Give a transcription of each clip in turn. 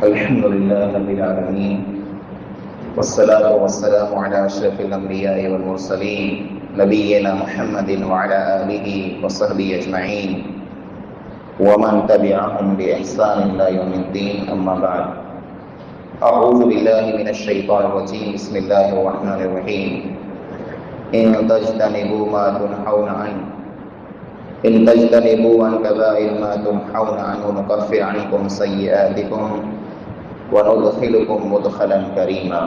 अल्हम्दुलिल्लाह रब्बिल आलमीन वस्सलातु वस्सलामु अला अशरफिल अंबिया'i वल मुरसलीन नबिय्यिना मुहम्मदिन व अला आलिहि व सहबिहि अजमईन व मन तबिअहुम बि इहसान इला यौमिद्दीन अम्मा बाद अऊज़ु बिल्लाहि मिनश शैतानिर रजीम बिस्मिल्लाहिर रहमानिर रहीम इन तजतनिबू मा तुनहौना अन कबाइर मा तुनहौना अन्हु नुकफ्फिर अन्कुम सय्यिआतिकुम वनुदखिलुकुम मुदखलन करीमा।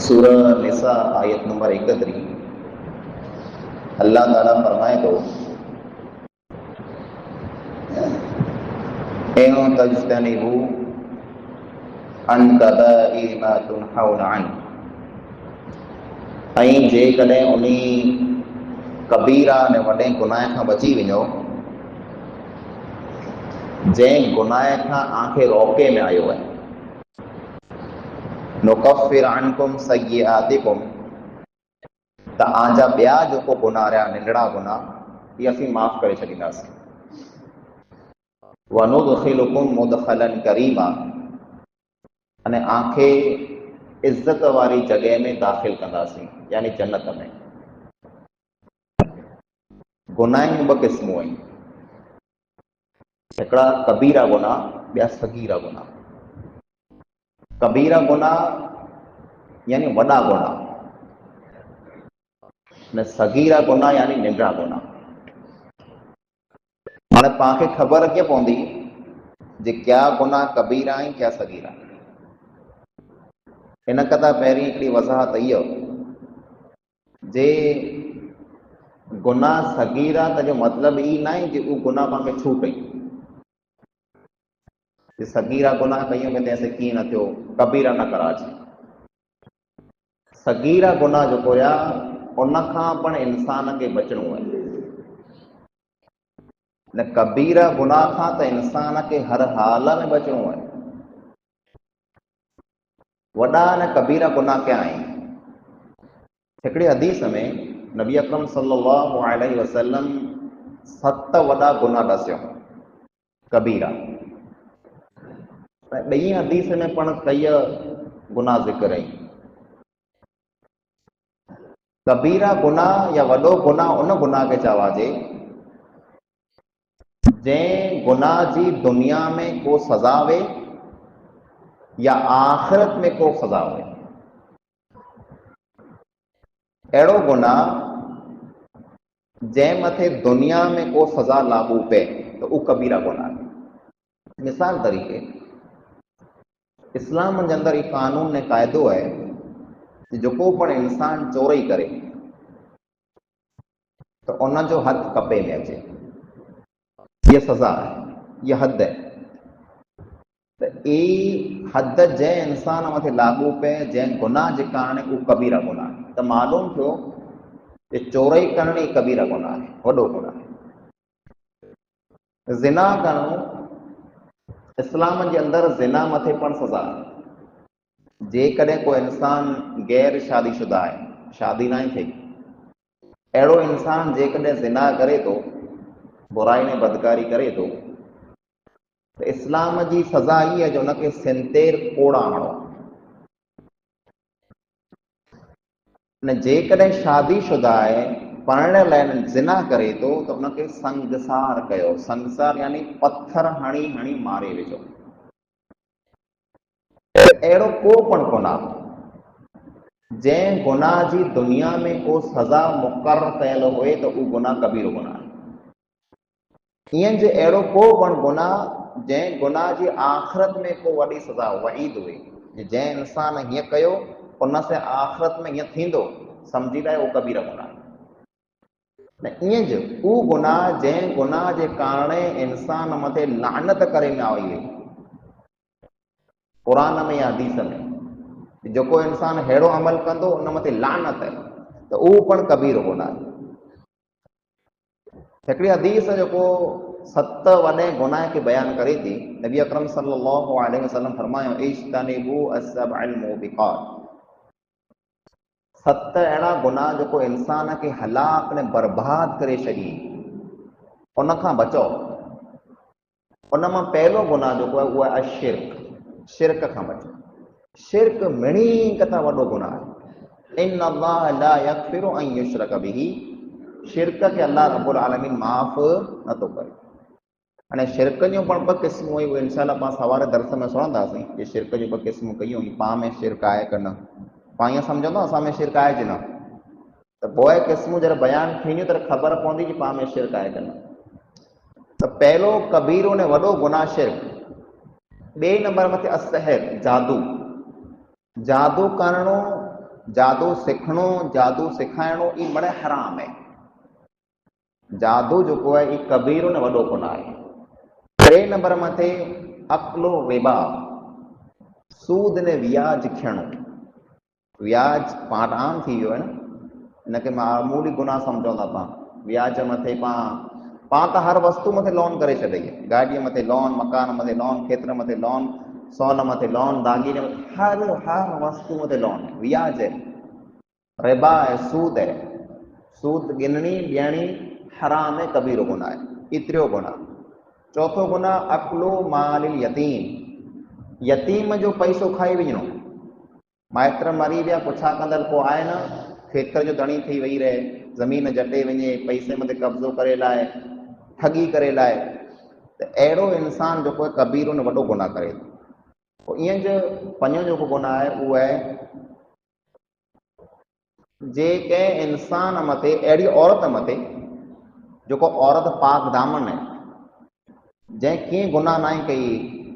सूरह निसा आयत नंबर 31। अल्लाह ताला फरमाए तो इन तजतनिबू अन कबाइर मा तुनहौना अन्हु, ऐं जेकॾहिं उन कबीरा ने वॾे गुनाह खां बची वञो जंहिं गुनाह खां आंखे रोके में आयो आहे, नुकफ्फिर अन्कुम सय्यिआतिकुम, त आंजा ॿिया जेको गुनाह रहिया नंढड़ा गुनाह इहे असीं माफ़ करे छॾींदासीं। वनुदखिलुकुम मुदखलन करीमा, अने आंखे इज़त वारी जॻह में दाख़िल कंदासीं, यानी जन्नत में। गुनाह जूं ॿ क़िस्मूं आहिनि, हिकिड़ा कबीरा गुनाह, ॿिया सगीरा गुनाह। कबीरा गुनाह यानी वॾा गुनाह, न सगीरा गुनाह यानी नंढड़ा गुनाह। हाणे पाण खे ख़बर कीअं पवंदी जे क्या गुनाह कबीरा आहिनि क्या सगीरा? इन खां पहिरीं हिकिड़ी वज़ाहत इहो जे गुनाह सगीरा त जो मतिलबु ई न आहे जे उहो गुनाह पाण खे छू कई। सगीरा गुनाह कयूं त तंहिंसे कीअं न थियो, कबीरा न कराइजे। सगीरा गुनाह जेको आहे उन खां पण इंसान खे बचणो आहे, न कबीरा गुनाह खां त इंसान खे हर हाल में बचणो आहे। वॾा न कबीरा गुनाह क्या आहिनि? हिकिड़े हदीस में नबी अकरम सल्लल्लाहु अलैहि वसल्लम 7 वॾा गुनाह ॾसियो कबीरा। ॿई हदीस में पण कई गुनाह ज़िक्र आहिनि। कबीरा गुनाह या वॾो गुनाह उन गुनाह खे चवाजे जंहिं गुनाह जी दुनिया में को सज़ा हुए या आख़िरत में को सज़ा हुए। अहिड़ो गुनाह जंहिं मथे दुनिया में को सज़ा लागू पए त उहो कबीरा गुनाह। मिसाल तरीक़े इस्लाम जे अंदरि ही कानून ने क़ाइदो आहे जेको पण इंसान चोरी करे त उन जो हथ कपे में अचे, इहा सज़ा आहे, इहा हद आहे। त ई हद जंहिं इंसान मथे लागू पए जंहिं गुनाह जे कारण उहो कबीरा गुनाह। त मालूम थियो कि चोरी करणी कबीरा गुनाह आहे, वॾो गुनाह आहे। ज़िना करणु इस्लाम जे अंदरि ज़िना मथे पण सज़ा आहे। जेकॾहिं को इंसान गैर शादीशुदा आहे, शादी न थिए, अहिड़ो इंसान जेकॾहिं ज़िना करे थो, बुराई में बदकारी करे थो, त इस्लाम जी सज़ा ई आहे जो हुनखे सिंतेर कोड़ा हणो। न जेकॾहिं शादीशुदा आहे, पढ़ण लाइ ज़िना करे थो त हुनखे संगसार कयो। संगसार यानी पत्थर हणी हणी मारे विझो। अहिड़ो को पण गुनाह जंहिं गुनाह जी दुनिया में को सज़ा मुक़ररु कयल हुए त उहो गुनाह कबीरो गुनाह आहे। ईअं जे अहिड़ो को पण गुनाह जंहिं गुनाह जी आख़िरत में को वॾी सज़ा वईद हुई, जंहिं इंसान हीअं कयो उन सां आख़िरत में हीअं थींदो, सम्झी लाइ उहो कबीरा गुनाह। न ईअं जो उहो गुनाह जंहिं गुनाह जे कारण इंसान मथे लानत करे में आई हुई, क़ुरान में या हदीस में जेको इंसान अहिड़ो अमल कंदो उन मथे लानत आहे, त उहो पण कबीरो गुनाह आहे। हिकिड़ी हदीस जेको 7 वॾे गुनाह खे बयानु करे थी, नबी अकरम सल्लल्लाहु अलैहि वसल्लम फरमायो इज्तनिबू अस्सबअल मूबिक़ात, 7 अहिड़ा गुनाह जेको इंसान खे हलाक ने बर्बाद करे छॾी, उन खां बचो। उन मां पहिलो गुनाह जेको आहे उहो आहे अशिर्क, शिरक खां बचो। शिरक मिणी कथा वॾो गुनाह आहे। इन अल्लाह ला यगफिरु अन युशरक बिही, शिरक खे अल्लाह रब्बुल आलमीन माफ़ नथो करे। हाणे शिरक जूं पण ॿ क़िस्मूं हुयूं, इंशाअल्लाह पाण सवारे दर्स में सुणंदासीं कि शिरक जूं ॿ क़िस्मूं कयूं हुयूं, पाण में शिरक आहे कि न, पाण ईअं सम्झंदो असां में शिरक आहे कि न, त पोइ क़िस्मूं जॾहिं बयानु थींदियूं त ख़बर पवंदी कि पाण में शिरक आहे कि न। त पहिलो कबीरो ने वॾो गुनाह शिरक। ॿिए नंबर मथे असहर, जादू, जादू करणो, जादू सिखणो, जादू सेखारिणो, ई बड़े हराम आहे। जादू जेको आहे ई कबीरो ने वॾो गुनाह आहे। टे नंबर मथे अक्लो रिबा, सूद ने व्याज खणो। व्याज पाण आम थी वियो आहे न, हिनखे मामूली गुनाह सम्झूं था पाण। व्याज मथे पाण त हर वस्तु मथे लोन करे छॾी, गाॾीअ मथे लोन, मकान मथे लोन, खेत्र मथे लोन, सोन मथे लोन, दागीने मथे, हर वस्तु मथे लोन, व्याज है, रिबा है, सूद है। सूद गिनणी ॾियणी हराम है, कबीरो गुनाह है, एतिरो गुनाह। चौथो गुनाह अक्लो माल यतीम, यतीम जो पैसो खाई वञणो। माइट मरी विया, पुछा कंदड़ को आहे न, खेत्र जो धणी थी वेही रहे, ज़मीन जटे वञे, पैसे मथे कब्ज़ो करे लाइ, ठगी करे लाइ, त अहिड़ो इंसान जेको आहे कबीरो ने वॾो गुनाह करे थो। पोइ ईअं जो पंजो जेको गुनाह आहे उहो आहे जे कंहिं इंसान मथे, अहिड़ी औरत मथे जेको औरत पाक दामन आहे, जंहिं कीअं गुनाह नाहे कई,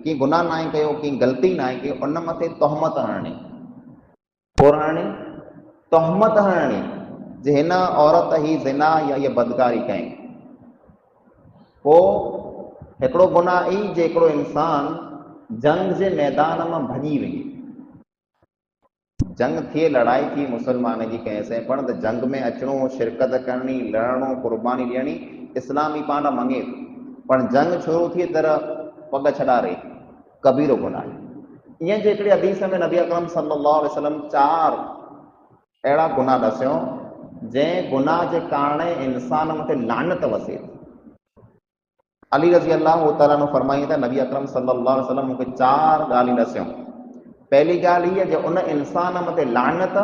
कीअं गुनाह नाहे कयो, कीअं ग़लती नाहे कई, उन मथे तोहमत हणणी, पुराणी तोहमत हणणी जे हिन औरत ही ज़िना या इहा बदकारी कई। पोइ हिकिड़ो गुनाह ई जे हिकिड़ो इंसान जंग जे मैदान में भॼी वञे, जंग थिए, लड़ाई थी मुसलमान जी कंहिंसे, पण त जंग में अचणो, शिरकत करणी, लड़णो, कुर्बानी ॾियणी, इस्लाम ई पाण मङे थो, पण जंग शुरू थिए तर पग छॾारे, कबीरो गुनाह आहे। ईअं जे हिकिड़ी हदीस में नबी अकरम सल्लल्लाहु अलैहि वसल्लम 4 अहिड़ा गुनाह ॾसियो जंहिं गुनाह जे कारण इंसान मथे लानत वसे। अली रज़ी अल्लाह तआला नो फरमाईं था, नबी अकरम सल्लल्लाहु अलैहि वसल्लम मूंखे 4 ॻाल्हियूं ॾसियूं। पहली ॻाल्हि इहा जो उन इंसान मथे लानत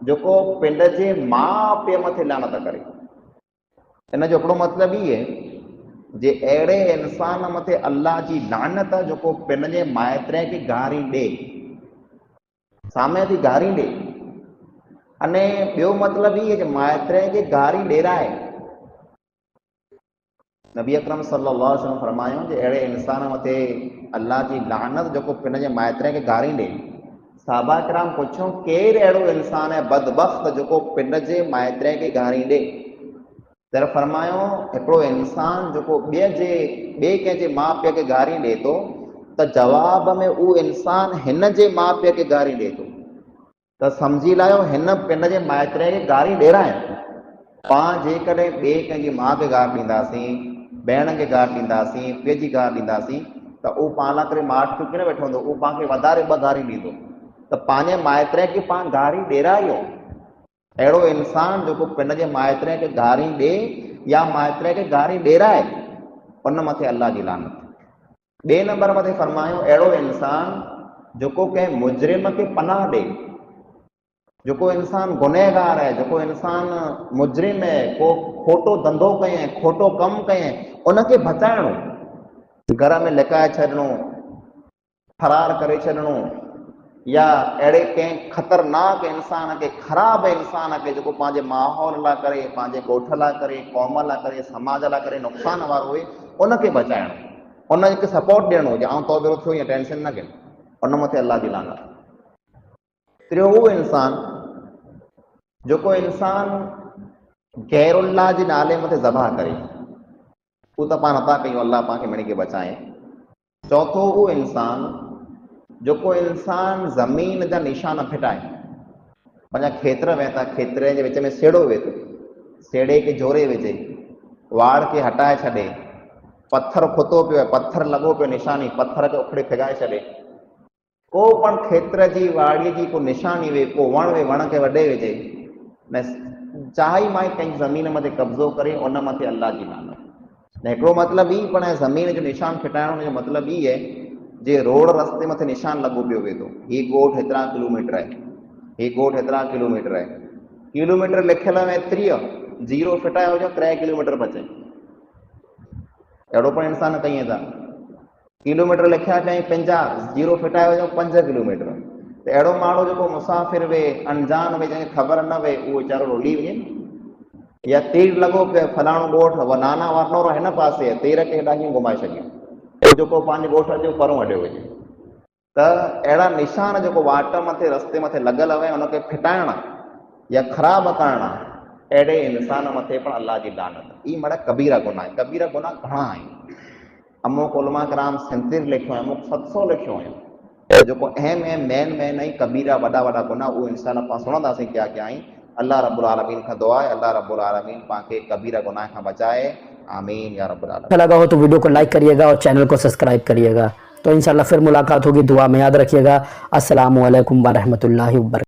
जेको पिंड जे माउ पीउ मथे लानत करे। इन जो हिकिड़ो मतिलबु इहे जे अहिड़े इंसान मथे अल्लाह जी लानत जेको पिंड जे माइट खे गारी ॾे, साम्हूं थी गारी ॾे। अने ॿियो मतिलबु इहे जो माइट खे गारी ॾेराए। नबी अकरम सल्लल्लाहु अलैहि वसल्लम फरमायो जे अहिड़े इंसान मथे अल्लाह जी लानत जेको पिंड जे माइट खे गारी ॾे। साहबा किराम पुछो केरु अहिड़ो इंसान आहे बदबख्त जेको पिंड जे माइट खे गारी ॾे? तर फरमायो हिकिड़ो इंसान जेको ॿिए कंहिंजे माउ पीउ खे गारी ॾे थो, त जवाब में उहो इंसान हिन जे माउ पीउ खे गारी ॾे थो, त सम्झी लाहियो हिन पिंड जे माइट खे गारी ॾेराइनि। पाण जेकॾहिं ॿिए कंहिंजी माउ खे गारि ॾींदासीं, भेण खे गारि ॾींदासीं, पीउ जी गारि ॾींदासीं, त उहो पाण लाइ करे माठ टुकी न वेठो हूंदो, उहो पाण खे वधारे ॿ गारियूं ॾींदो। त पंहिंजे माइट खे पाण गारी ॾेरायो। अहिड़ो इंसान जेको पिंड जे माइट खे गारी ॾे या माइट खे गारी ॾेराए, उन मथे अल्लाह जी लानत। ॿिए नंबर मथे फरमायो अहिड़ो इंसान जेको कंहिं मुजरिम खे पनाह ॾे, जेको इंसान गुनहगार आहे, जेको इंसान मुजरिम है, को खोटो धंधो कयईं, खोटो कमु कयईं, उनखे बचाइणो, घर में लिकाए छॾिणो, फरार करे छॾिणो, या अहिड़े कंहिं ख़तरनाक इंसान खे, ख़राब इंसान खे जेको पंहिंजे माहौल लाइ करे, पंहिंजे ॻोठ लाइ करे, क़ौम लाइ करे, समाज लाइ करे नुक़सान वारो हुए, उनखे बचाइणो, उनखे सपोर्ट ॾियणो जे आउं तो भेरो थियो या टेंशन न कयो, उन मथे अल्लाह जी लानत। टियों उहो इंसान जेको इंसान गैरुल्लाह जे नाले मथे ज़बह करे, उहो त पाण नथा कयूं, अल्लाह पाण खे मिणी खे बचाए। चौथो उहो इंसान जेको इंसान ज़मीन जा निशान फिटाए, पंहिंजा खेत्र वेहता, खेत्र जे विच में सेड़ो वेहे थो, सेड़े खे जोड़े विझे, वाड़ खे हटाए छॾे, पथर खुतो पियो आहे, पथर लॻो पियो निशानी, पथर खे उखड़े फिगाए छॾे, को पण खेत्र जी वाड़ीअ जी को निशानी वे, को वण वे, वण खे वॾे विझे, न चाहे माई कंहिंजी ज़मीन मथे कब्ज़ो करे, उन मथे अल्लाह जी लानत। ने हिकिड़ो मतिलबु ई पण ज़मीन जो निशान फिटाइण जो मतिलबु ई आहे जे रोड रस्ते मथे निशान लॻो पियो वेंदो, हीउ ॻोठ हेतिरा किलोमीटर आहे, हीउ ॻोठ हेतिरा किलोमीटर आहे, किलोमीटर लिखियल में 30, जीरो फिटायो हुजे 3 किलोमीटर बचे, अहिड़ो पण इंसान कयूं था। किलोमीटर लिखिया कई 50, जीरो फिटायो हुजे 5 किलोमीटर, त अहिड़ो माण्हू जेको मुसाफ़िर वे, अनजान वे, जंहिंखे ख़बर न वे, उहो वीचारो रुली वञे। या तीर लॻो पियो फलाणो ॻोठ नाना वाटनोरो हिन पासे, तीर खे हेॾा कीअं घुमाए छॾियो, जेको पंहिंजे ॻोठ जो परो हटियो हुजे। त अहिड़ा निशान जेको वाट मथे रस्ते मथे लॻल हुआ उनखे फिटाइण या ख़राब करण, अहिड़े इंसान मथे पण अल्लाह जी लानत। ई माना कबीरा गुनाह आहे। कबीरा गुनाह घणा आहिनि, अमुक उलमा कराम 37 लिखियो आहे, अमुक 700 लिखियो आहे। जेको अहम मेन आई कबीरा वॾा वॾा गुनाह, उहे इंसान पाण सुणंदासीं क्या क्या आहिनि। अल्लाह रब्बुल आलमीन खां दुआ आहे, अल्लाह रब्बुल आलमीन पांखे कबीरा गुनाह खां बचाए, आमीन या रब्बुल आलमीन। अच्छा लगा हो तो वीडियो को लाइक करिएगा और चैनल को सब्सक्राइब करिएगा। तो इंशाल्लाह फिर मुलाकात होगी, दुआ में याद रखिएगा। अस्सलामु अलैकुम व रहमतुल्लाहि व बरकातहू।